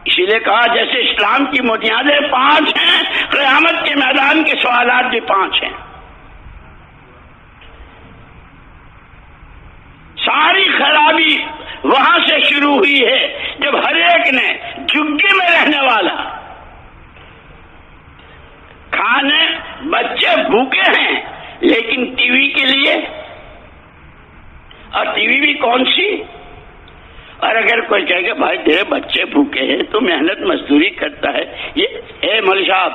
اسی لیے کہا جیسے اسلام کی بنیادیں 5 ہیں، قیامت کے میدان کے سوالات بھی 5 ہیں۔ ساری خرابی وہاں سے شروع ہوئی ہے جب ہر ایک نے جھگی میں رہنے والا، کھانے بچے بھوکے ہیں لیکن ٹی وی کے لیے، اور ٹی وی بھی کون سی؟ اور اگر کوئی کہے کہ بھائی تیرے بچے بھوکے ہیں تو محنت مزدوری کرتا ہے، یہ اے مول صاحب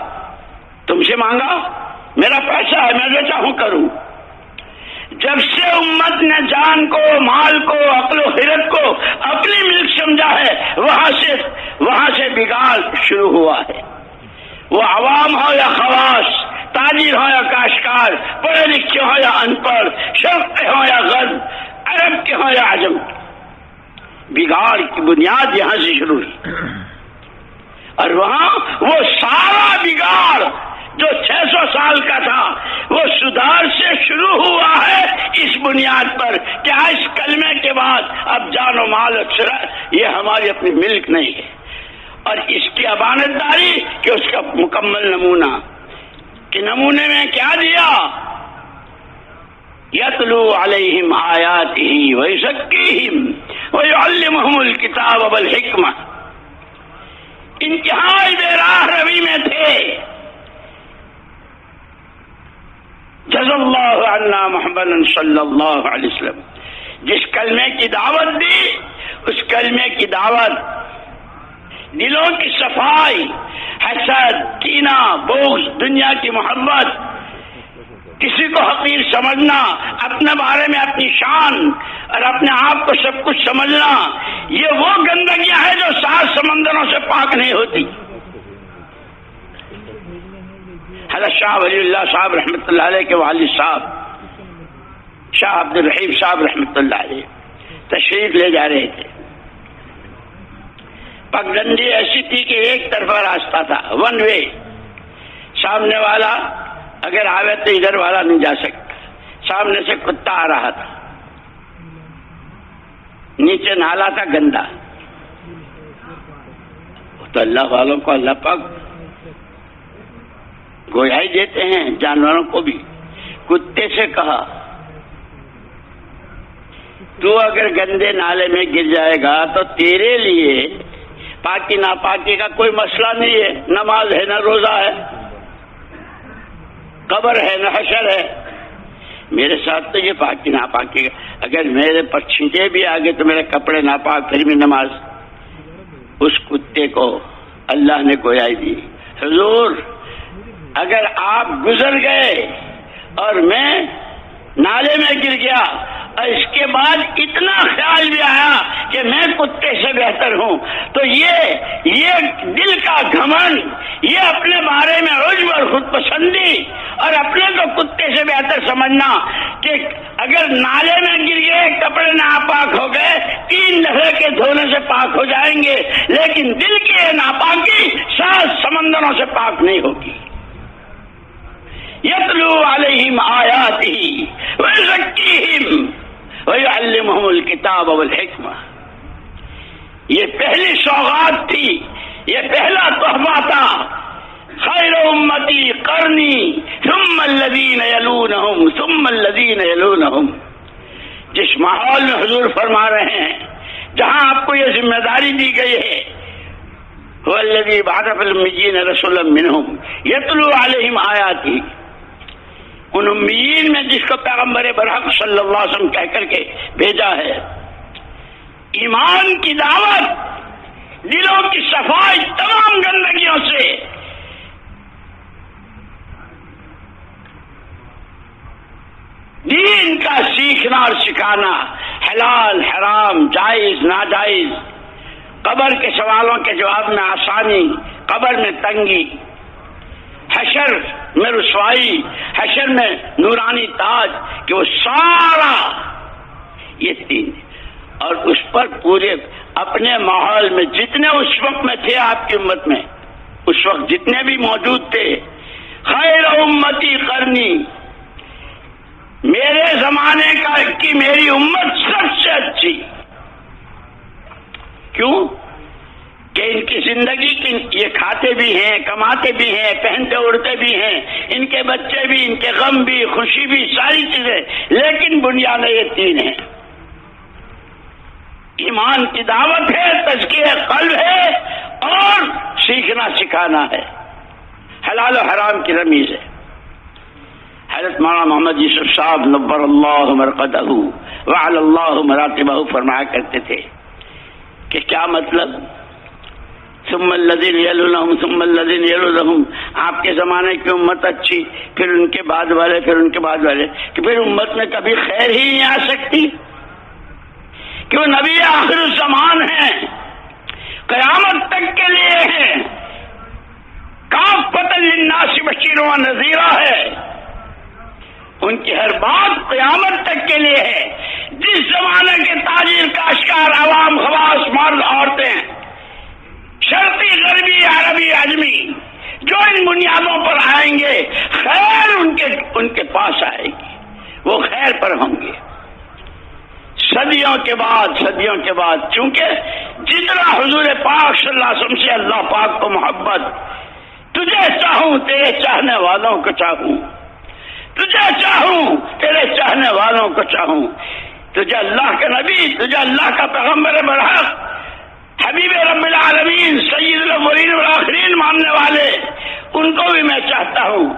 تم سے مانگا، میرا پیسہ ہے میں جو چاہوں کروں۔ جب سے امت نے جان کو، مال کو، عقل و خرد کو اپنی ملک سمجھا ہے، وہاں سے بگاڑ شروع ہوا ہے۔ وہ عوام ہو یا خواص، تاجر ہو یا کاشتکار، پڑھے لکھے ہو یا ان پڑھ، شرق کے ہو یا غرب، عرب کے ہو یا عجم، بگاڑ کی بنیاد یہاں سے شروع ہوئی۔ اور وہاں وہ سارا بگاڑ جو 600 سال کا تھا وہ سدھار سے شروع ہوا ہے اس بنیاد پر کہ اس کلمے کے بعد اب جان و مال یہ ہماری اپنی ملک نہیں ہے، اور اس کی امانت داری کہ اس کا مکمل نمونہ، کہ نمونے میں کیا دیا؟ یتلو علیہم آیاتہ ویزکیہم ویعلمہم الکتاب والحکمہ۔ انتہائی بے راہ روی میں تھے۔ جزا اللہ عنا محمد صلی اللہ علیہ وسلم، جس کلمے کی دعوت دی اس کلمے کی دعوت دلوں کی صفائی، حسد، کینہ، بغض، دنیا کی محبت، کسی کو حقیر سمجھنا، اپنے بارے میں اپنی شان اور اپنے آپ کو سب کچھ سمجھنا، یہ وہ گندگیاں ہیں جو 7 سمندروں سے پاک نہیں ہوتی۔ حضرت شاہ ولی اللہ صاحب رحمۃ اللہ علیہ کے والد صاحب شاہ عبد الرحیم صاحب رحمۃ اللہ علیہ تشریف لے جا رہے تھے۔ پگڈنڈی ایسی تھی کہ ایک طرفہ راستہ تھا، 1 وے، سامنے والا اگر آوے تو ادھر والا نہیں جا سکتا، سامنے سے کتا آ رہا تھا، نیچے نالا تھا گندا، تو اللہ والوں کو اللہ پاک گویائی دیتے ہیں، جانوروں کو بھی۔ کتے سے کہا تو اگر گندے نالے میں گر جائے گا تو تیرے لیے پاکی ناپاکی کا کوئی مسئلہ نہیں ہے، نماز ہے نہ روزہ ہے، قبر ہے نہ حشر ہے، میرے ساتھ تو یہ پاکی ناپاکی کا، اگر میرے پر چھینٹے بھی آگے تو میرے کپڑے ناپاک پھر بھی نماز۔ اس کتے کو اللہ نے گویائی دی، حضور اگر آپ گزر گئے اور میں نالے میں گر گیا اور اس کے بعد اتنا خیال بھی آیا کہ میں کتے سے بہتر ہوں، تو یہ دل کا گھمنڈ، یہ اپنے بارے میں عجب اور خود پسندی اور اپنے کو کتے سے بہتر سمجھنا کہ اگر نالے میں گر گئے کپڑے ناپاک ہو گئے 3 دفعے کے دھونے سے پاک ہو جائیں گے، لیکن دل کی ناپاکی 7 سمندروں سے پاک نہیں ہوگی۔ یتلو علیہم آیاتہ ویزکیہم ویعلمہم الکتاب والحکمہ۔ یہ پہلی سوغات تھی، یہ پہلا تحفہ تھا۔ خیر امتی قرنی ثم الذین یلونہم ثم الذین یلونہم۔ جس ماحول میں حضور فرما رہے ہیں، جہاں آپ کو یہ ذمہ داری دی گئی ہے، هو الذی بعث فی الامیین رسولا منہم یتلو علیہم آیاتہ، ان امیین میں جس کو پیغمبر برحق صلی اللہ علیہ وسلم کہہ کر کے بھیجا ہے، ایمان کی دعوت، دلوں کی صفائی تمام گندگیوں سے، دین کا سیکھنا اور سکھانا، حلال حرام جائز ناجائز، قبر کے سوالوں کے جواب میں آسانی، قبر میں تنگی، حشر میں رسوائی، حشر میں نورانی تاج، کہ وہ سارا یہ 3، اور اس پر پورے اپنے ماحول میں جتنے اس وقت میں تھے آپ کی امت میں، اس وقت جتنے بھی موجود تھے، خیر امتی قرنی، میرے زمانے کی میری امت سب سے اچھی۔ کیوں؟ کہ ان کی زندگی کی یہ کھاتے بھی ہیں، کماتے بھی ہیں، پہنتے اڑتے بھی ہیں، ان کے بچے بھی، ان کے غم بھی، خوشی بھی، ساری چیزیں، لیکن بنیاد یہ تین ہیں: ایمان کی دعوت ہے، تزکیہ قلب ہے، اور سیکھنا سکھانا ہے، حلال و حرام کی رمیز ہے۔ حضرت مولانا محمد یوسف صاحب نبر اللہ مرقدہ وعلی اللہ مراتبہ فرمایا کرتے تھے کہ کیا مطلب ثم الذین یلونہم ثم الذین یلونہم، آپ کے زمانے کی امت اچھی، پھر ان کے بعد والے، پھر ان کے بعد والے، کہ پھر امت میں کبھی خیر ہی نہیں آ سکتی؟ کہ وہ نبی آخر الزمان ہیں، قیامت تک کے لیے ہیں، کافۃ للناس بشیرا و نذیرا ہے، ان کی ہر بات قیامت تک کے لیے ہے۔ جس زمانے کے تاجر، کاشتکار، عوام، خواص، مرد، عورتیں، شرقی، غربی، عربی، عجمی، جو ان بنیادوں پر آئیں گے، خیر ان کے پاس آئے گی، وہ خیر پر ہوں گے۔ صدیوں کے بعد چونکہ جتنا حضور پاک صلی اللہ علیہ وسلم سے اللہ پاک کو محبت، تجھے چاہوں تیرے چاہنے والوں کو چاہوں، تجھے چاہوں تیرے چاہنے والوں کو چاہوں، تجھے اللہ کا نبی، تجھے اللہ کا پیغمبر برحق، حبیب رب العالمین، سید الاولین والآخرین ماننے والے، ان کو بھی میں چاہتا ہوں،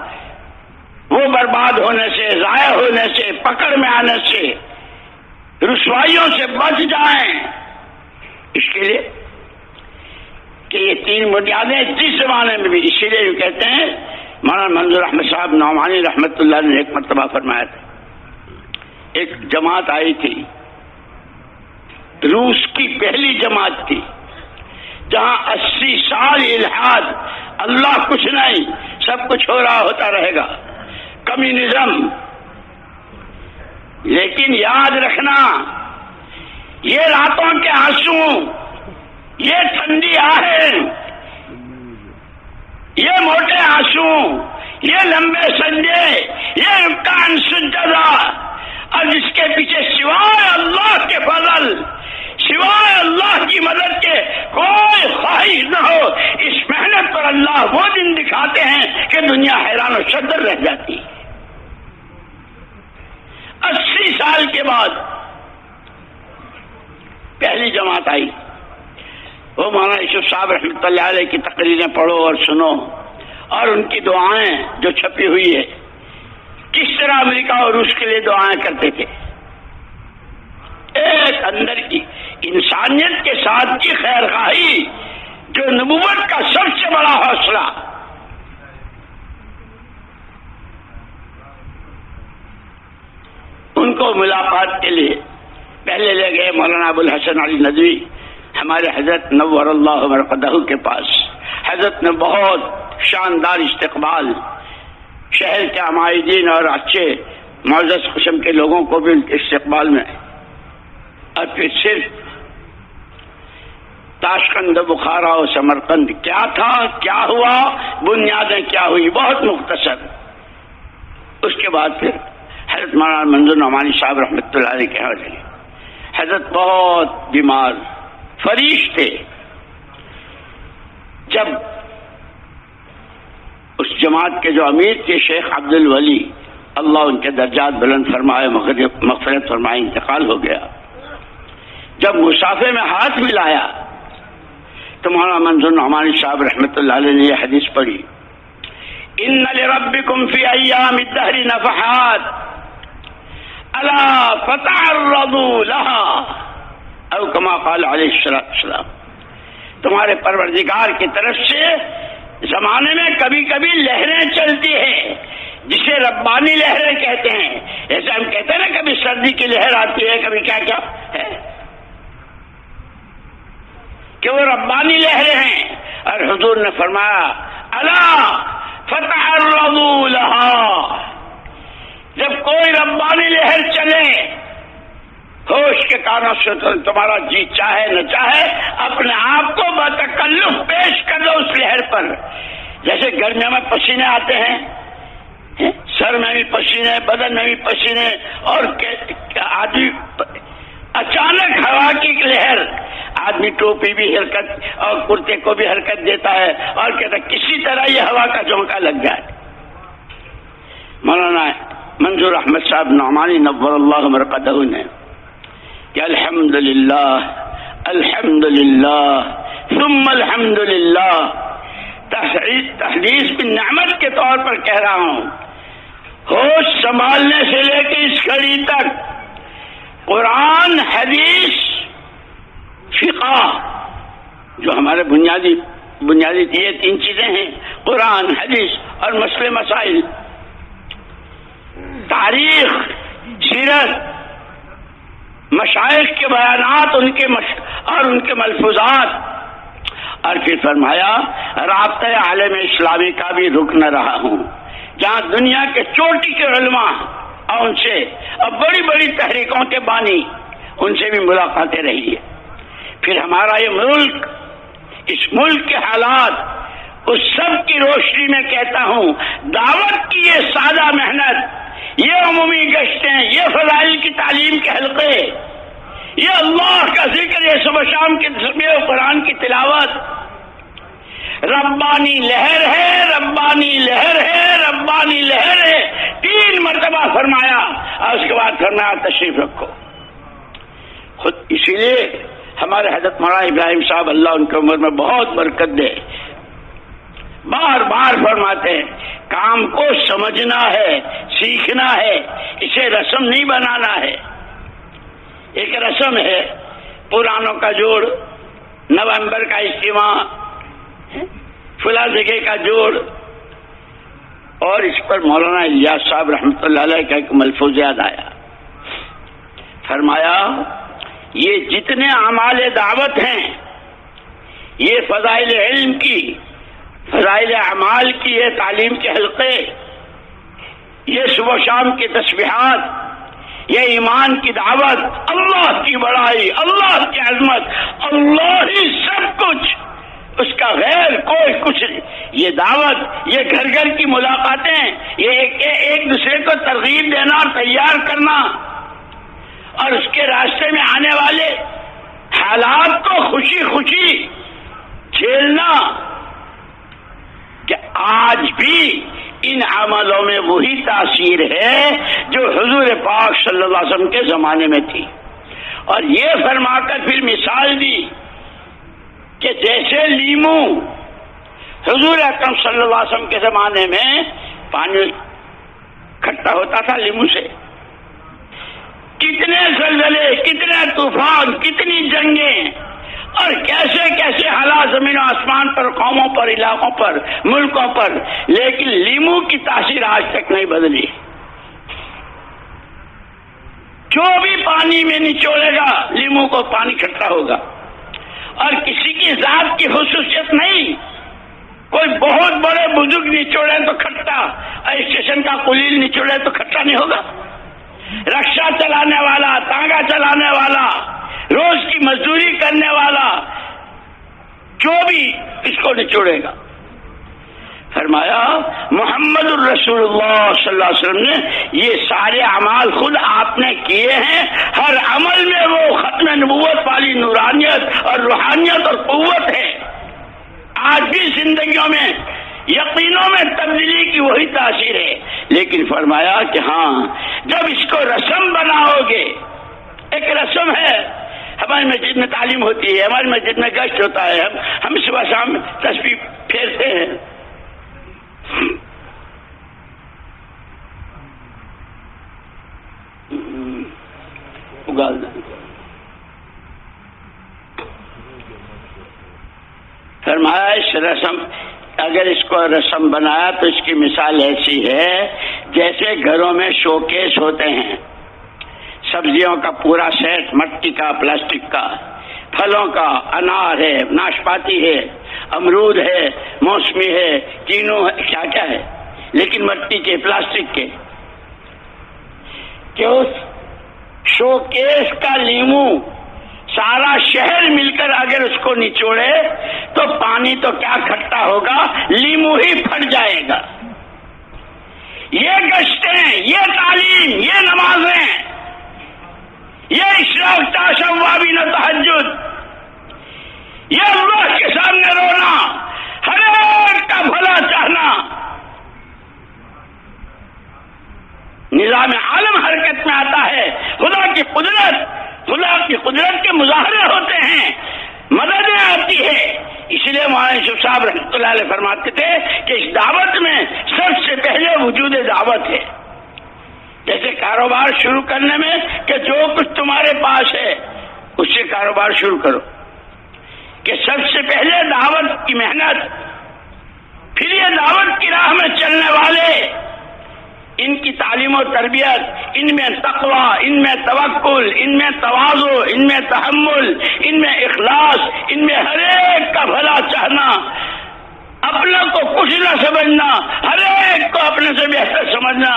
وہ برباد ہونے سے، ضائع ہونے سے، پکڑ میں آنے سے، رسوائیوں سے بچ جائیں۔ اس کے لیے کہ یہ تین بنیادیں جس زمانے میں بھی، اسی لیے جو کہتے ہیں مولانا منظور احمد صاحب نعمانی رحمۃ اللہ نے ایک مرتبہ فرمایا تھا، ایک جماعت آئی تھی، روس کی پہلی جماعت تھی، جہاں 80 سال الحاد، اللہ کچھ نہیں، سب کچھ ہو رہا ہوتا رہے گا، کمیونزم۔ لیکن یاد رکھنا، یہ راتوں کے آنسو، یہ ٹھنڈی آہیں، یہ موٹے آنسو، یہ لمبے سنجے، یہ رکعان سجدہ، اور جس کے پیچھے سوائے اللہ کے فضل، سوائے اللہ کی مدد کے کوئی خواہش نہ ہو، اس محنت پر اللہ وہ دن دکھاتے ہیں کہ دنیا حیران و شدر رہ جاتی۔ 80 سال کے بعد پہلی جماعت آئی، وہ مولانا یوسف صاحب رحمۃ اللہ علیہ کی تقریریں پڑھو اور سنو، اور ان کی دعائیں جو چھپی ہوئی ہے، کس طرح امریکہ اور روس کے لیے دعائیں کرتے تھے، ایک اندر کی انسانیت کے ساتھ کی خیر خواہی، جو نبوت کا سب سے بڑا حوصلہ۔ ان کو ملاقات کے لیے پہلے لے گئے مولانا ابو الحسن علی ندوی، ہمارے حضرت نور اللہ مرقدہ کے پاس۔ حضرت نے بہت شاندار استقبال، شہر کے عمائدین اور اچھے معزز قسم کے لوگوں کو بھی ان کے استقبال میں، اور پھر صرف تاشقند، بخارا اور سمرقند کیا تھا، کیا ہوا، بنیادیں کیا ہوئی، بہت مختصر۔ اس کے بعد پھر حضرت مولانا منظور نعمانی صاحب رحمۃ اللہ علیہ کے حوالے، حضرت بہت بیمار فریش تھے۔ جب اس جماعت کے جو امیر تھے شیخ عبد الولی، اللہ ان کے درجات بلند فرمائے، مغفرت فرمائے، انتقال ہو گیا، جب مسافے میں ہاتھ ملایا تو مولانا منظور نعمانی صاحب رحمۃ اللہ علیہ نے یہ حدیث پڑھی، ان لربکم فی ایام الدہر نفحات الا فتعرضوا لها، او کما قال علیہ السلام، تمہارے پروردگار کی طرف سے زمانے میں کبھی کبھی لہریں چلتی ہیں، جسے ربانی لہریں کہتے ہیں۔ جیسے ہم کہتے ہیں نا کبھی سردی کی لہر آتی ہے، کبھی کیا کیا ہے، کہ وہ ربانی لہریں ہیں۔ اور حضور نے فرمایا الا فتعرضوا لها، جب کوئی ربانی لہر چلے، ہوش کے کانوں سے تمہارا جی چاہے نہ چاہے اپنے آپ کو بتکلف پیش کر دو اس لہر پر۔ جیسے گرمیوں میں پسینے آتے ہیں، سر میں بھی پسینے، بدن میں بھی پسینے، اور آدمی اچانک ہوا کی لہر آدمی ٹوپی بھی حرکت اور کرتے کو بھی حرکت دیتا ہے اور کہتا ہے کسی طرح یہ ہوا کا جھونکا لگ جائے. مولانا منظور احمد صاحب نعمانی نور اللہ مرقدہ نے کہ الحمدللہ الحمدللہ ثم الحمدللہ تحدیث کی نعمت کے طور پر کہہ رہا ہوں. ہوش سنبھالنے سے لے کے اس گھڑی تک قرآن حدیث فقہ جو ہمارے بنیادی یہ 3 چیزیں ہیں، قرآن حدیث اور مسئلے مسائل، تاریخ سیرت، مشائخ کے بیانات اور ان کے ملفوظات، اور پھر فرمایا رابطہ عالم اسلامی کا بھی رکن رہا ہوں جہاں دنیا کے چوٹی کے علماء اور ان سے اور بڑی بڑی تحریکوں کے بانی ان سے بھی ملاقاتیں رہی ہے. پھر ہمارا یہ ملک، اس ملک کے حالات، اس سب کی روشنی میں کہتا ہوں دعوت کی یہ سادہ محنت، یہ عمومی گشتیں، یہ فضائل کی تعلیم کے حلقے، یہ اللہ کا ذکر، یہ صبح شام کے تسبیح و قرآن کی تلاوت، ربانی لہر ہے، ربانی لہر ہے، ربانی لہر ہے، 3 مرتبہ فرمایا اور اس کے بعد فرمایا تشریف رکھو. خود اسی لیے ہمارے حضرت مولانا ابراہیم صاحب اللہ ان کی عمر میں بہت برکت دے، بار بار فرماتے ہیں کام کو سمجھنا ہے، سیکھنا ہے، اسے رسم نہیں بنانا ہے. ایک رسم ہے پرانوں کا جوڑ، نومبر کا اجتماع، فلاں جگہ کا جوڑ، اور اس پر مولانا الیاس صاحب رحمۃ اللہ علیہ کا ایک ملفوظ یاد آیا. فرمایا یہ جتنے اعمال دعوت ہیں، یہ فضائل علم کی، فضائل اعمال کی، یہ تعلیم کے حلقے، یہ صبح شام کی تسبیحات، یہ ایمان کی دعوت، اللہ کی بڑائی، اللہ کی عظمت، اللہ ہی سب کچھ، اس کا غیر کوئی کچھ نہیں. یہ دعوت، یہ گھر گھر کی ملاقاتیں، یہ ایک دوسرے کو ترغیب دینا اور تیار کرنا، اور اس کے راستے میں آنے والے حالات کو خوشی خوشی جھیلنا، کہ آج بھی ان عملوں میں وہی تاثیر ہے جو حضور پاک صلی اللہ علیہ وسلم کے زمانے میں تھی. اور یہ فرما کر پھر مثال دی کہ جیسے لیمو حضور اکرم صلی اللہ علیہ وسلم کے زمانے میں پانی کھٹا ہوتا تھا لیمو سے، کتنے زلزلے، کتنے طوفان، کتنی جنگیں اور کیسے کیسے حالات زمین و آسمان پر، قوموں پر، علاقوں پر، ملکوں پر، لیکن لیمو کی تاثیر آج تک نہیں بدلی. جو بھی پانی میں نچوڑے گا لیمو کو پانی کھٹا ہوگا، اور کسی کی ذات کی خصوصیت نہیں. کوئی بہت بڑے بزرگ نچوڑے تو کھٹا، اور اسٹیشن کا قلیل نچوڑے تو کھٹا نہیں ہوگا. رکشہ چلانے والا، تانگا چلانے والا، روز کی مزدوری کرنے والا، جو بھی اس کو نچوڑے گا. فرمایا محمد الرسول اللہ صلی اللہ علیہ وسلم نے یہ سارے اعمال خود آپ نے کیے ہیں. ہر عمل میں وہ ختم نبوت والی نورانیت اور روحانیت اور قوت ہے. آج بھی زندگیوں میں، یقینوں میں تبدیلی کی وہی تاثیر ہے. لیکن فرمایا کہ ہاں جب اس کو رسم بناؤ گے، ایک رسم ہے، ہماری مسجد میں تعلیم ہوتی ہے، ہماری مسجد میں گشت ہوتا ہے، ہم صبح شام تسبیح پھیرتے ہیں. فرمایا اس رسم، اگر اس کو رسم بنایا تو اس کی مثال ایسی ہے جیسے گھروں میں شوکیس ہوتے ہیں، سبزیوں کا پورا سیٹ، مٹی کا، پلاسٹک کا، پھلوں کا، انار ہے، ناشپاتی ہے، امرود ہے، موسمی ہے، کینو ہے، کیا کیا ہے، لیکن مٹی کے، پلاسٹک کے. کہ اس شوکیس کا لیمو سارا شہر مل کر اگر اس کو نچوڑے تو پانی تو کیا کھٹا ہوگا، لیمو ہی پھٹ جائے گا. یہ گشتیں، یہ تعلیم، یہ نمازیں، یہ اشراق، تشوابین، تہجد، یہ اللہ کے سامنے رونا، ہر ایک کا بھلا چاہنا، نظام عالم حرکت میں آتا ہے، خدا کی قدرت کے مظاہرے ہوتے ہیں، مددیں آتی ہے۔ اس لیے مولانا یوسف صاحب رحمۃ اللہ علیہ فرماتے تھے کہ اس دعوت میں سب سے پہلے وجود دعوت ہے۔ جیسے کاروبار شروع کرنے میں کہ جو کچھ تمہارے پاس ہے اس سے کاروبار شروع کرو، کہ سب سے پہلے دعوت کی محنت، پھر یہ دعوت کی راہ میں چلنے والے، ان کی تعلیم و تربیت، ان میں تقوی، ان میں توکل، ان میں تواضع، ان میں تحمل، ان میں اخلاص، ان میں ہر ایک کا بھلا چاہنا، اپنا کو کچھ نہ سمجھنا، ہر ایک کو اپنے سے بہتر سمجھنا،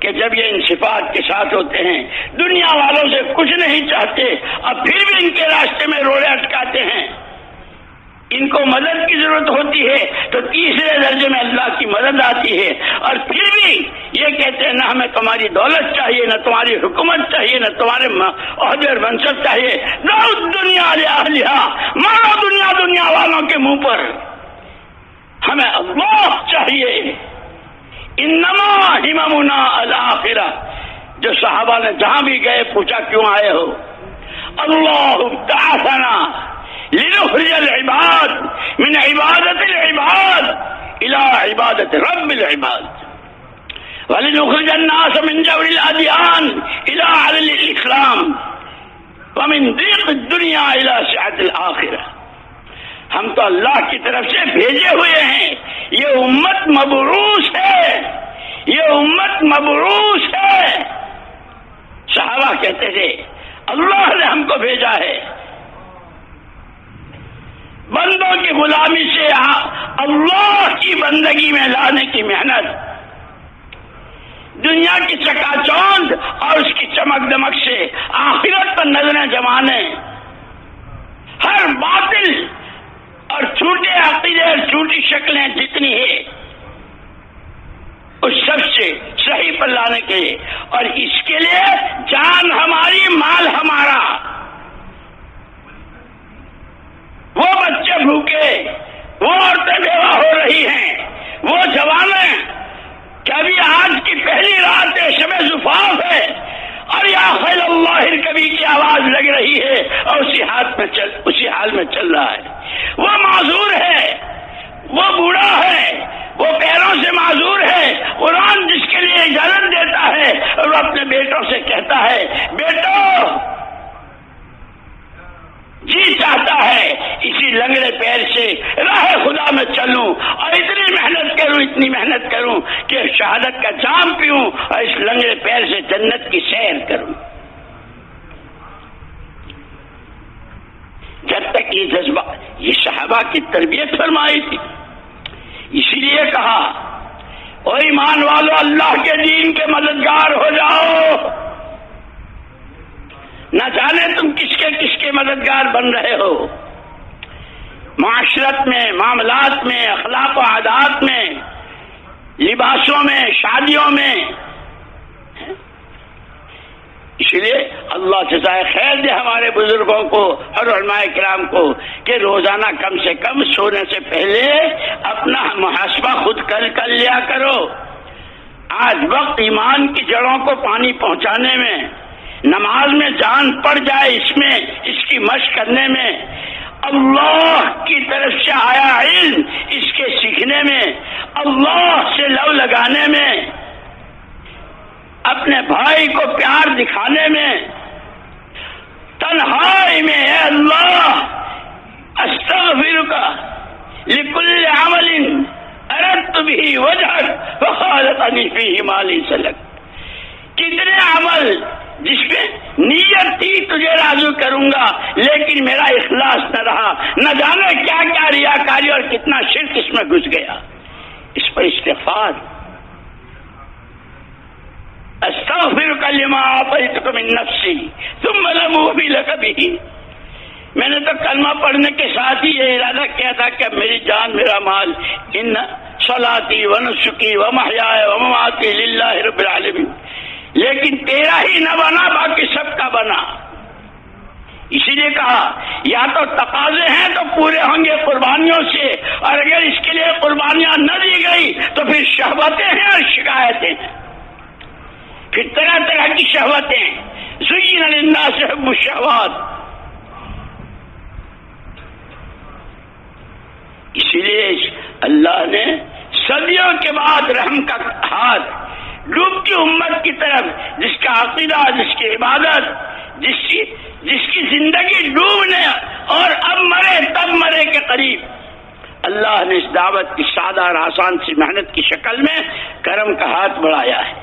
کہ جب یہ ان صفات کے ساتھ ہوتے ہیں، دنیا والوں سے کچھ نہیں چاہتے، اب پھر بھی ان کے راستے میں روڑے اٹکاتے ہیں، ان کو مدد کی ضرورت ہوتی ہے تو تیسرے درجے میں اللہ کی مدد آتی ہے، اور پھر بھی یہ کہتے ہیں نہ ہمیں تمہاری دولت چاہیے، نہ تمہاری حکومت چاہیے، نہ تمہارے عہدے اور منصب چاہیے، نہ دنیا لہٰ مارو دنیا والوں کے منہ پر، ہمیں اللہ چاہیے۔ انما ہممنا الآخرہ، جو صحابہ نے جہاں بھی گئے پوچھا کیوں آئے ہو، اللہ بعثنا لنخرج العباد من عبادت العباد الى عبادت رب العباد ولنخرج الناس من جور الادیان الى عدل الاسلام ومن ضيق الدنيا الى سعة الاخرہ۔ ہم تو اللہ کی طرف سے بھیجے ہوئے ہیں، یہ امت مبعوث ہے، یہ امت مبعوث ہے۔ صحابہ کہتے تھے اللہ نے ہم کو بھیجا ہے، بندوں کی غلامی سے اللہ کی بندگی میں لانے کی محنت، دنیا کی چکا چوند اور اس کی چمک دمک سے آخرت پر نظریں جمانے، ہر باطل اور چھوٹے عقیدے اور چھوٹی شکلیں جتنی ہے اس سب سے صحیح پر لانے کے لیے، اور اس کے لیے جان ہماری، مال ہمارا، وہ بچے بھوکے، وہ عورتیں بیوہ ہو رہی ہیں، وہ جوانیں کہ ابھی آج کی پہلی رات ہے، شب زفاف ہے، اور یا خیل اللہ کبھی کی آواز لگ رہی ہے اور اسی حال میں چل رہا ہے، وہ معذور ہے، وہ بوڑھا ہے، وہ پیروں سے معذور ہے، قرآن جس کے لیے اجازت دیتا ہے اور وہ اپنے بیٹوں سے کہتا ہے بیٹو جی چاہتا ہے اسی لنگڑے پیر سے راہ خدا میں چلوں اور اتنی محنت کروں کہ شہادت کا جام پیوں اور اس لنگڑے پیر سے جنت کی سیر کروں۔ جب تک یہ جذبہ، یہ صحابہ کی تربیت فرمائی تھی، اسی لیے کہا او ایمان والو اللہ کے دین کے مددگار ہو جاؤ، نہ جانے تم کس کے مددگار بن رہے ہو، معاشرت میں، معاملات میں، اخلاق و عادات میں، لباسوں میں، شادیوں میں۔ اس لیے اللہ جزائے خیر دے ہمارے بزرگوں کو اور علماء کرام کو کہ روزانہ کم سے کم سونے سے پہلے اپنا محاسبہ خود کر لیا کرو۔ آج وقت ایمان کی جڑوں کو پانی پہنچانے میں، نماز میں جان پڑ جائے اس کی مشق کرنے میں، اللہ کی طرف سے آیا علم اس کے سیکھنے میں، اللہ سے لو لگانے میں، اپنے بھائی کو پیار دکھانے میں، تنہائی میں اے اللہ استغفرک لکل عمل اردت به وجهک وخالطنی فیہ ما لیس لک۔ کتنے عمل جس میں نیت تھی تجھے راضی کروں گا لیکن میرا اخلاص نہ رہا، نہ جانے کیا کیا ریاکاری اور کتنا شرک اس میں گھس گیا۔ اس پر استغفار، استغفرک لما اعطیتک من نفسی ثم لم اوفی لک بہ۔ میں نے تو کلمہ پڑھنے کے ساتھ ہی یہ ارادہ کیا تھا کہ میری جان، میرا مال، ان صلاتی و نسکی و محیای و مماتی للہ رب العالمین، لیکن تیرا ہی نہ بنا باقی سب کا بنا۔ اسی لیے کہا یا تو تقاضے ہیں تو پورے ہوں گے قربانیوں سے، اور اگر اس کے لیے قربانیاں نہ دی گئی تو پھر شہوتیں ہیں اور شکایتیں ہیں، پھر طرح طرح کی شہوتیں، زین للناس حب الشہوات۔ اسی لیے اللہ نے صدیوں کے بعد رحم کا ہاتھ ڈوبتی امت کی طرف، جس کا عقیدہ، جس کی عبادت، جس کی زندگی ڈوبنے اور اب مرے تب مرے کے قریب، اللہ نے اس دعوت کی سادہ اور آسان سی محنت کی شکل میں کرم کا ہاتھ بڑھایا ہے،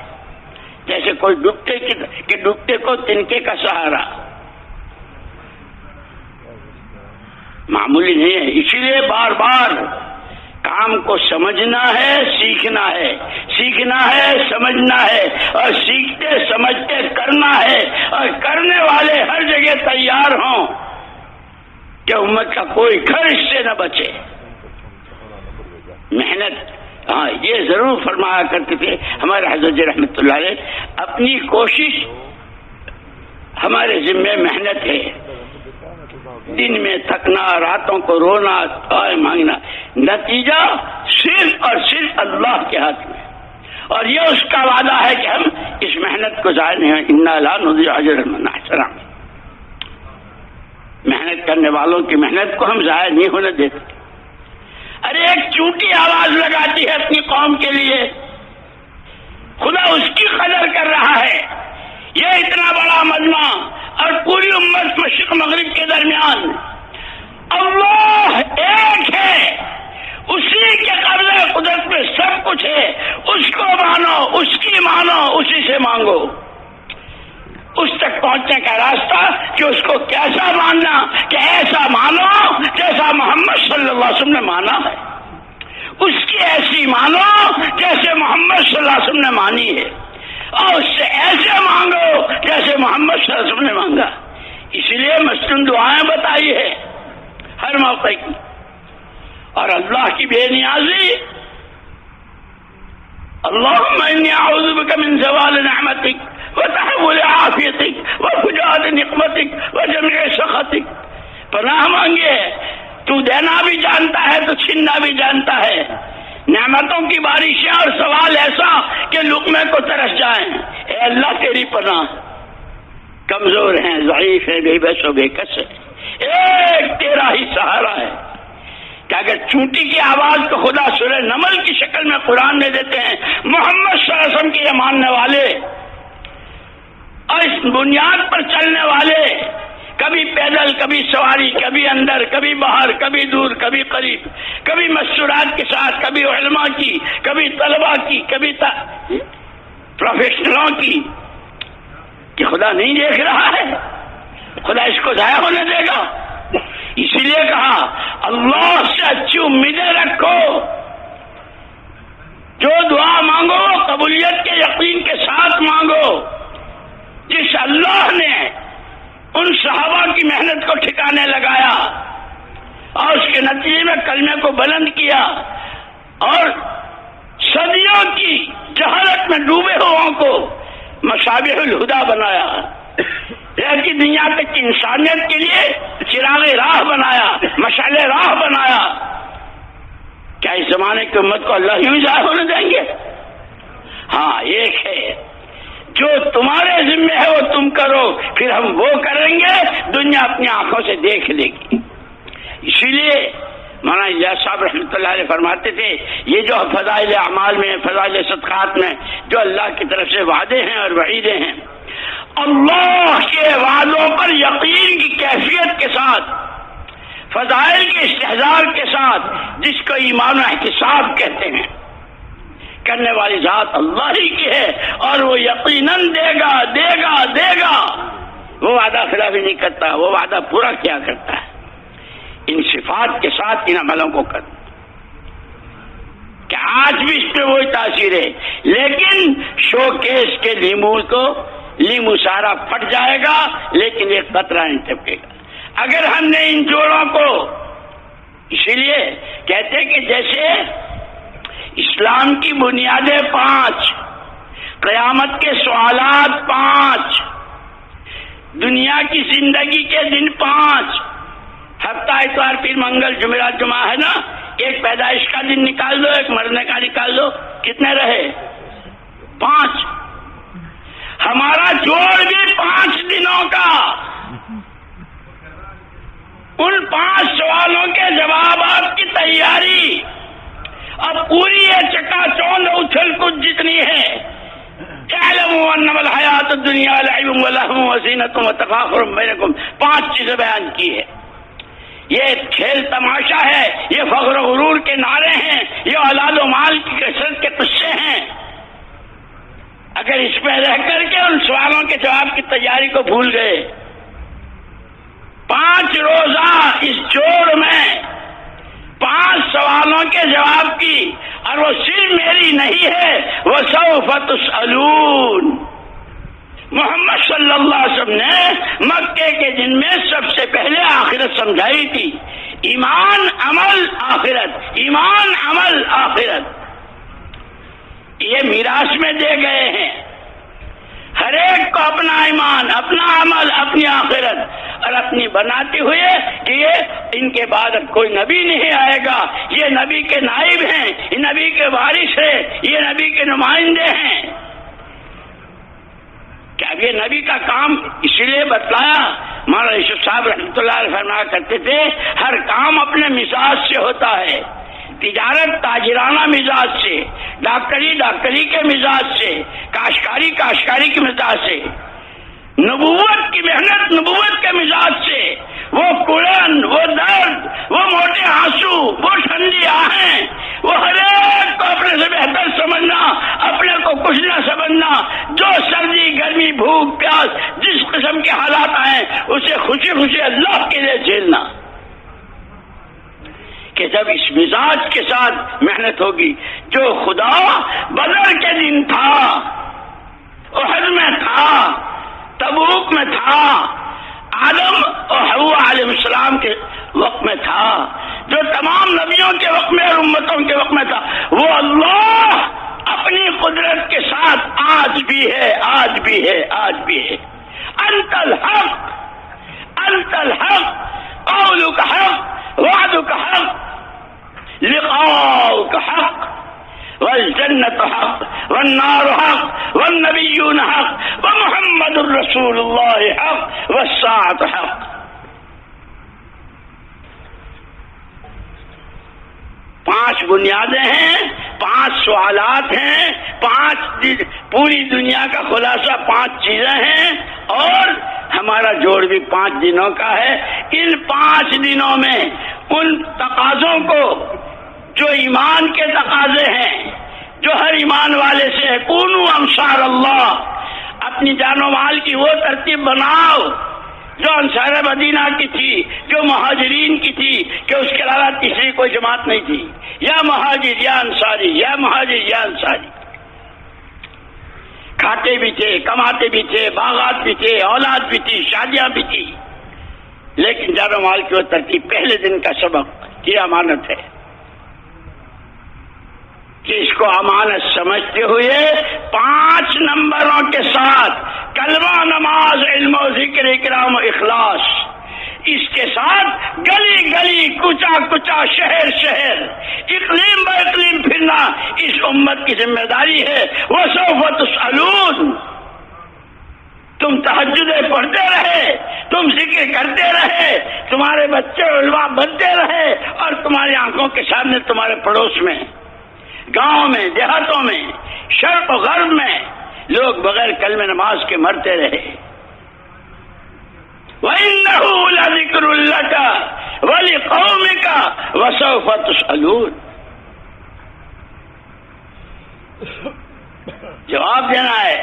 جیسے کوئی ڈوبتے کو تنکے کا سہارا، معمولی نہیں ہے۔ اسی لیے بار بار کام کو سمجھنا ہے، سیکھنا ہے، سیکھنا ہے، سمجھنا ہے، اور سیکھتے سمجھتے کرنا ہے، اور کرنے والے ہر جگہ تیار ہوں کہ امت کا کوئی گھر اس سے نہ بچے۔ محنت، ہاں یہ ضرور فرمایا کرتے تھے ہمارے حضرت جی رحمۃ اللہ علیہ، اپنی کوشش ہمارے ذمے محنت ہے، دن میں تھکنا، راتوں کو رونا، دعائیں مانگنا، نتیجہ صرف اور صرف اللہ کے ہاتھ میں، اور یہ اس کا وعدہ ہے کہ ہم اس محنت کو ضائع نہیں، انا لا نضيع اجر من احسن عملا، محنت کرنے والوں کی محنت کو ہم ضائع نہیں ہونے دیتے۔ ارے ایک چونٹی آواز لگاتی ہے اپنی قوم کے لیے، خدا اس کی قدر کر رہا ہے۔ یہ اتنا بڑا مجمع اور پوری امت مشرق مغرب کے درمیان، اللہ ایک ہے، اسی کے قبضہ قدرت میں سب کچھ ہے، اس کو مانو، اس کی مانو، اسی سے مانگو۔ اس تک پہنچنے کا راستہ کہ اس کو کیسا ماننا، کہ ایسا مانو جیسا محمد صلی اللہ علیہ وسلم نے مانا ہے، اس کی ایسی مانو جیسے محمد صلی اللہ علیہ وسلم نے مانی ہے، اور اس سے ایسے مانگو جیسے محمد صلی اللہ علیہ وسلم نے مانگا۔ اسی لیے مسنون دعائیں بتائی ہے ہر موقع کی، اور اللہ کی بے نیازی، اللہم انی اعوذ بک من زوال نعمتک وتحول عافیتک وفجاءت نقمتک وجمع سخطک، پناہ مانگے، تو دینا بھی جانتا ہے تو چھیننا بھی جانتا ہے، نعمتوں کی بارشیں اور سوال ایسا کہ لقمے کو ترس جائیں، اے اللہ تیری پناہ، کمزور ہیں، ضعیف ہیں، بے بس و بے کس ہے، ایک تیرا ہی سہارا ہے۔ کہ اگر چونٹی کی آواز کو خدا سورہ نمل کی شکل میں قرآن میں دیتے ہیں، محمد صلی اللہ علیہ وسلم کے یہ ماننے والے اور اس بنیاد پر چلنے والے، کبھی پیدل، کبھی سواری، کبھی اندر، کبھی باہر، کبھی دور، کبھی قریب، کبھی مستورات کے ساتھ، کبھی علماء کی، کبھی طلباء کی، کبھی پروفیشنلوں کی، کہ خدا نہیں دیکھ رہا ہے، خدا اس کو ضائع ہونے دے گا؟ اسی لیے کہا اللہ سے اچھی امیدیں رکھو، جو دعا مانگو قبولیت کے یقین کے ساتھ مانگو، جس اللہ نے ان صحابہ کی محنت کو ٹھکانے لگایا اور اس کے نتیجے میں کلمے کو بلند کیا اور صدیوں کی جہالت میں ڈوبے ہوئوں کو مصابیح الہدیٰ بنایا، کی دنیا تک کی انسانیت کے لیے چراغ راہ بنایا، مشعل راہ بنایا، کیا اس زمانے کی امت کو اللہ یوں ضائع ہونے دیں گے؟ ہاں ایک ہے، جو تمہارے ذمہ ہے وہ تم کرو، پھر ہم وہ کریں گے، دنیا اپنی آنکھوں سے دیکھ لے گی۔ اسی لیے مولانا الیاس صاحب رحمۃ اللہ علیہ فرماتے تھے، یہ جو فضائل اعمال میں، فضائل صدقات میں جو اللہ کی طرف سے وعدے ہیں اور وعیدیں ہیں، اللہ کے وعدوں پر یقین کی کیفیت کے ساتھ، فضائل کے استحضار کے ساتھ، جس کو ایمان و احتساب کہتے ہیں، کرنے والی ذات اللہ ہی کی ہے، اور وہ یقیناً دے گا دے گا دے گا، وہ وعدہ خلافی نہیں کرتا، وہ وعدہ پورا کیا کرتا ہے۔ ان صفات کے ساتھ ان عملوں کو کر، کہ آج بھی اس پہ وہی تاثیر ہے، لیکن شو کیس کے لیمو سارا پھٹ جائے گا لیکن ایک قطرہ نہیں ٹپکے گا اگر ہم نے ان جوڑوں کو۔ اسی لیے کہتے ہیں کہ جیسے اسلام کی بنیادیں 5، قیامت کے سوالات 5، دنیا کی زندگی کے دن 5، ہفتہ اتوار پیر منگل جمعرات جمعہ ہے نا، ایک پیدائش کا دن نکال دو، ایک مرنے کا نکال دو، کتنے رہے؟ 5۔ ہمارا جوڑ بھی 5 دنوں کا، ان 5 سوالوں کے جوابات کی تیاری اب پوری ہے، چکا چوند اچھل کچھ جتنی ہے۔ اعلموا انما الحیات الدنیا لعب ولہو وزینۃ وتفاخر بینکم، 5 چیزیں بیان کی ہے۔ یہ کھیل تماشا ہے، یہ فخر و غرور کے نعرے ہیں، یہ اولاد و مال کی کثرت کے قصے ہیں۔ اگر اس میں رہ کر کے ان سوالوں کے جواب کی تیاری کو بھول گئے، 5 روزہ اس جوڑ میں 5 سوالوں کے جواب کی، اور وہ صرف میری نہیں ہے، وہ سوف تسألون۔ محمد صلی اللہ علیہ وسلم نے مکے کے دن میں سب سے پہلے آخرت سمجھائی تھی، ایمان عمل آخرت، ایمان عمل آخرت، یہ میراث میں دے گئے ہیں ہر ایک کو، اپنا ایمان، اپنا عمل، اپنی آخرت، اور اپنی بناتے ہوئے کہ یہ ان کے بعد کوئی نبی نہیں آئے گا، یہ نبی کے نائب ہیں، یہ نبی کے وارث ہیں، یہ نبی کے نمائندے ہیں۔ کیا یہ نبی کا کام اسی لیے بتلایا؟ مولانا یوسف صاحب رحمۃ اللہ علیہ فرمایا کرتے تھے، ہر کام اپنے مزاج سے ہوتا ہے، تجارت تاجرانہ مزاج سے، ڈاکٹری ڈاکٹری کے مزاج سے، کاشتکاری کاشتکاری کے مزاج سے، نبوت کی محنت نبوت کے مزاج سے، وہ کڑن، وہ درد، وہ موٹے آنسو، وہ ٹھنڈی آہیں، وہ ہر ایک کو اپنے سے بہتر سمجھنا، اپنے کو کچھ نہ سمجھنا، جو سردی گرمی بھوک پیاس جس قسم کے حالات آئیں اسے خوشی خوشی اللہ کے لیے جھیلنا، کہ جب اس مزاج کے ساتھ محنت ہوگی، جو خدا بدر کے دن تھا، احد میں تھا، تبوک میں تھا، آدم اور حوا علیہ السلام کے وقت میں تھا، جو تمام نبیوں کے وقت میں اور امتوں کے وقت میں تھا، وہ اللہ اپنی قدرت کے ساتھ آج بھی ہے، آج بھی ہے، آج بھی ہے۔ انت الحق، انت الحق، قولک حق، وعدک حق، لقاؤک حق، والجنة حق، والنار حق، والنبیون حق، ومحمد الرسول اللہ حق، والساعة حق۔ پانچ بنیادیں ہیں، 5 سوالات ہیں، 5 پوری دنیا کا خلاصہ 5 چیزیں ہیں، اور ہمارا جوڑ بھی 5 دنوں کا ہے۔ ان 5 دنوں میں ان تقاضوں کو جو ایمان کے تقاضے ہیں، جو ہر ایمان والے سے ہے، کونوا انصار اللہ، اپنی جان و مال کی وہ ترتیب بناؤ جو انصار مدینہ کی تھی، جو مہاجرین کی تھی، کہ اس کے علاوہ تیسری کوئی جماعت نہیں تھی، یا مہاجر یا انصاری، یا مہاجر یا انصاری، کھاتے بھی تھے، کماتے بھی تھے، باغات بھی تھے، اولاد بھی تھی، شادیاں بھی تھی، لیکن جان و مال کی وہ ترتیب پہلے دن کا سبق کی امانت ہے، کہ اس کو امانت سمجھتے ہوئے 5 نمبروں کے ساتھ کلمہ، نماز، علم و ذکر، اکرام و اخلاص، اس کے ساتھ گلی گلی، کوچا کوچا، شہر شہر، اقلیم با اقلیم پھرنا اس امت کی ذمہ داری ہے۔ وسوف تسألون، تم تہجدیں پڑھتے رہے، تم ذکر کرتے رہے، تمہارے بچے علماء بنتے رہے، اور تمہاری آنکھوں کے سامنے تمہارے پڑوس میں، گاؤں میں، دیہاتوں میں، شرق و غرب میں لوگ بغیر کلمہ نماز کے مرتے رہے۔ وَإِنَّهُ لَذِكْرٌ لَكَ وَلِقَوْمِكَ وَسَوْفَ تُسْأَلُونَ، جواب دینا ہے،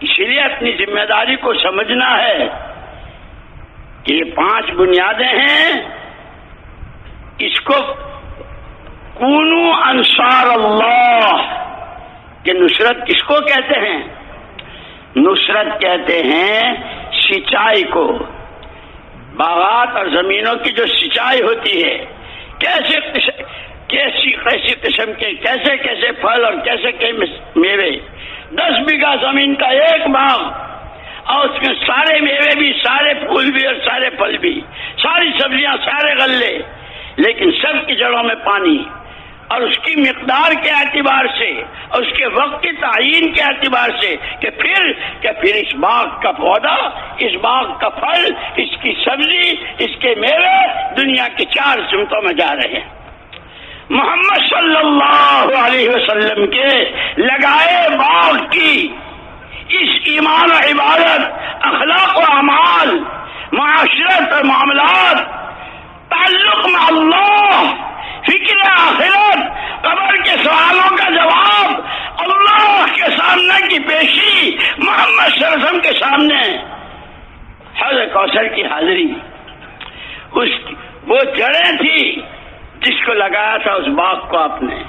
اس لیے اپنی ذمہ داری کو سمجھنا ہے کہ یہ 5 بنیادیں ہیں، اس کو کونو انصار اللہ، کہ نصرت کس کو کہتے ہیں؟ نصرت کہتے ہیں سچائی کو، باغات اور زمینوں کی جو سچائی ہوتی ہے، کیسی قسم کے کیسے پھل اور کیسے میوے، 10 بیگھہ زمین کا ایک باغ اور اس میں سارے میوے بھی، سارے پھول بھی اور سارے پھل بھی، ساری سبزیاں، سارے غلے، لیکن سب کی جڑوں میں پانی، اور اس کی مقدار کے اعتبار سے اور اس کے وقت کی تعیین کے اعتبار سے کہ پھر اس باغ کا پودا، اس باغ کا پھل، اس کی سبزی، اس کے میوے دنیا کی 4 سمتوں میں جا رہے ہیں۔ محمد صلی اللہ علیہ وسلم کے لگائے باغ کی اس ایمان و عبادت، اخلاق و اعمال، معاشرت اور معاملات، تعلق میں اللہ، فکر آخرت، قبر کے سوالوں کا جواب، اللہ کے سامنے کی پیشی، محمد صلی اللہ علیہ وسلم کے سامنے حوض کوثر کی حاضری، وہ جڑیں تھی جس کو لگایا تھا اس باغ کو آپ نے،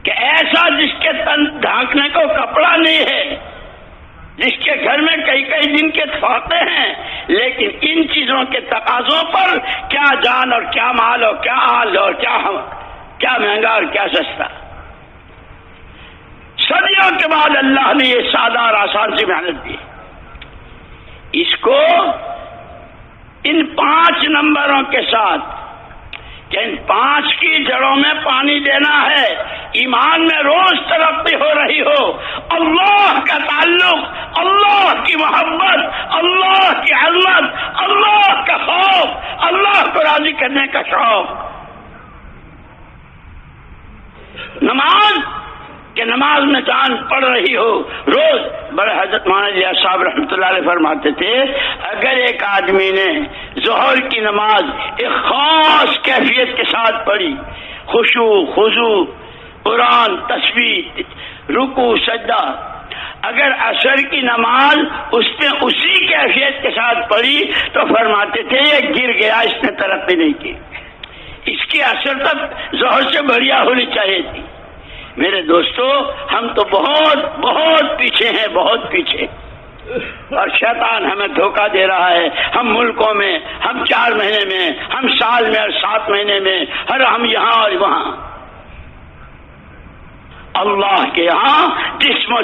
کہ ایسا جس کے تن ڈھانکنے کو کپڑا نہیں ہے، جس کے گھر میں کئی کئی دن کے فاقے ہیں، لیکن ان چیزوں کے تقاضوں پر کیا جان اور کیا مال اور کیا آل اور کیا مہنگا اور کیا سستا۔ صدیوں کے بعد اللہ نے یہ سادہ اور آسان سی محنت دی، اس کو ان 5 نمبروں کے ساتھ کہ ان 5 کی جڑوں میں پانی دینا ہے، ایمان میں روز ترقی ہو رہی ہو، اللہ کا تعلق، اللہ کی محبت، اللہ کی عظمت، اللہ کا خوف، اللہ کو راضی کرنے کا شوق۔ نماز کہ نماز میں جان پڑ رہی ہو روز۔ بڑے حضرت مولانا الیاس صاحب رحمۃ اللہ علیہ فرماتے تھے، اگر ایک آدمی نے ظہر کی نماز ایک خاص کیفیت کے ساتھ پڑھی، خشوع، خضوع، قرآن، تسبیح، رکوع، سجدہ، اگر عصر کی نماز اس نے اسی کیفیت کے ساتھ پڑھی تو فرماتے تھے یہ گر گیا، اس نے ترقی نہیں کی، اس کی عصر تک ظہر سے بڑھیا ہونی چاہیے تھی۔ میرے دوستو، ہم تو بہت بہت پیچھے ہیں، بہت پیچھے، اور شیطان ہمیں دھوکہ دے رہا ہے۔ ہم ملکوں میں، ہم 4 مہینے میں، ہم سال میں اور 7 مہینے میں، ہر ہم یہاں اور وہاں۔ اللہ کے یہاں جسم و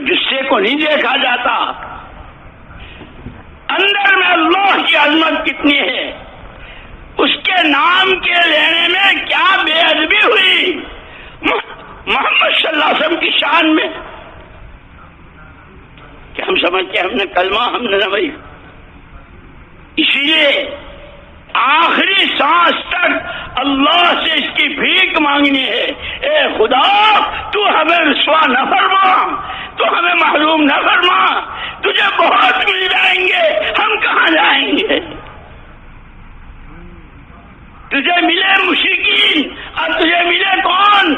جسے کو نہیں دیکھا جاتا، اندر میں اللہ کی عظمت کتنی ہے، اس کے نام کے لینے میں کیا بے ادبی ہوئی محمد صلی اللہ علیہ وسلم کی شان میں، کہ ہم سمجھتے ہم نے کلمہ ہم نے نہ بھائی۔ اسی لیے آخری سانس تک اللہ سے اس کی بھیک مانگنی ہے، اے خدا تو ہمیں رسوا نہ فرما، تو ہمیں محروم نہ فرما، تجھے بہت مل جائیں گے، ہم کہاں جائیں گے؟ تجھے ملے مشرکین اور تجھے ملے کون،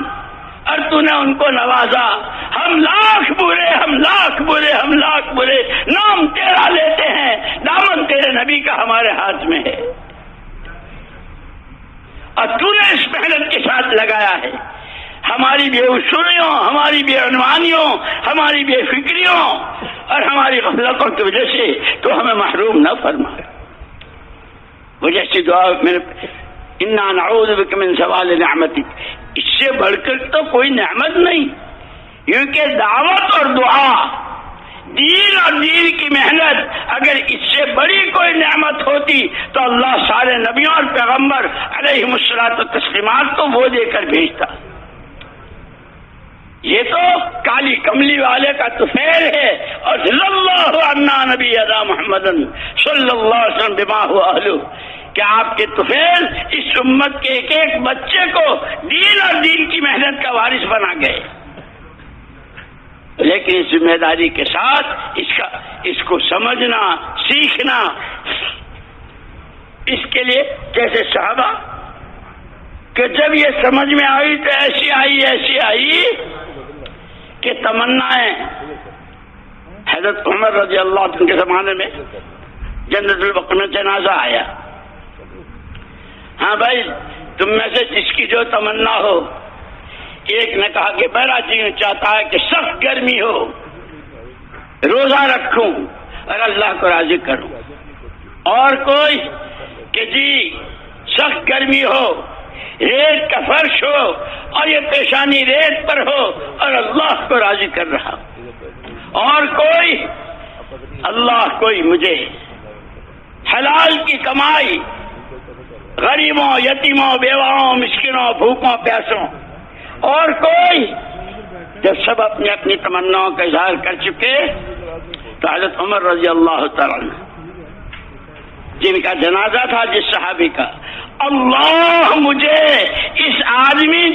اور تو نے ان کو نوازا۔ ہم لاکھ برے، ہم لاکھ برے، ہم لاکھ برے، نام تیرا لیتے ہیں، دامن تیرے نبی کا ہمارے ہاتھ میں ہے، اور تو نے اس محنت کے ساتھ لگایا ہے۔ ہماری بے اصولیوں، ہماری بے عنوانیوں، ہماری بے فکریوں اور ہماری غفلتوں کی وجہ سے تو ہمیں محروم نہ فرما۔ وہ جیسی دعا میرے انا نعوذ بک من زوال نعمتک، اس سے بڑھ کر تو کوئی نعمت نہیں، کیونکہ دعوت اور دعا، دین اور دین کی محنت، اگر اس سے بڑی کوئی نعمت ہوتی تو اللہ سارے نبیوں اور پیغمبر علیہم الصلوۃ والتسلیمات کو وہ دے کر بھیجتا۔ یہ تو کالی کملی والے کا طفیل ہے، اور صلی اللہ عنا نبی ادا محمد صلی اللہ علیہ وسلم بما هو اہلہ، کہ آپ کے طفیل اس امت کے ایک ایک بچے کو دین اور دین کی محنت کا وارث بنا گئے، لیکن اس ذمہ داری کے ساتھ اس کو سمجھنا، سیکھنا، اس کے لیے جیسے صحابہ کہ جب یہ سمجھ میں آئی تو ایسی آئی کہ تمنائیں، حضرت عمر رضی اللہ عنہ کے زمانے میں جنت البقیع میں جنازہ آیا، ہاں بھائی تم میں سے جس کی جو تمنا ہو، ایک نے کہا کہ میرا جی چاہتا ہے کہ سخت گرمی ہو، روزہ رکھوں اور اللہ کو راضی کروں، اور کوئی کہ جی سخت گرمی ہو، ریت کا فرش ہو اور یہ پیشانی ریت پر ہو اور اللہ کو راضی کر رہا، اور کوئی اللہ کوئی مجھے حلال کی کمائی غریبوں یتیموں بیواؤں مسکینوں بھوکوں پیاسوں اور کوئی، جب سب اپنی اپنی تمناؤں کا اظہار کر چکے تو حضرت عمر رضی اللہ تعالیٰ عنہ جن کا جنازہ تھا جس صحابی کا، اللہ مجھے اس آدمی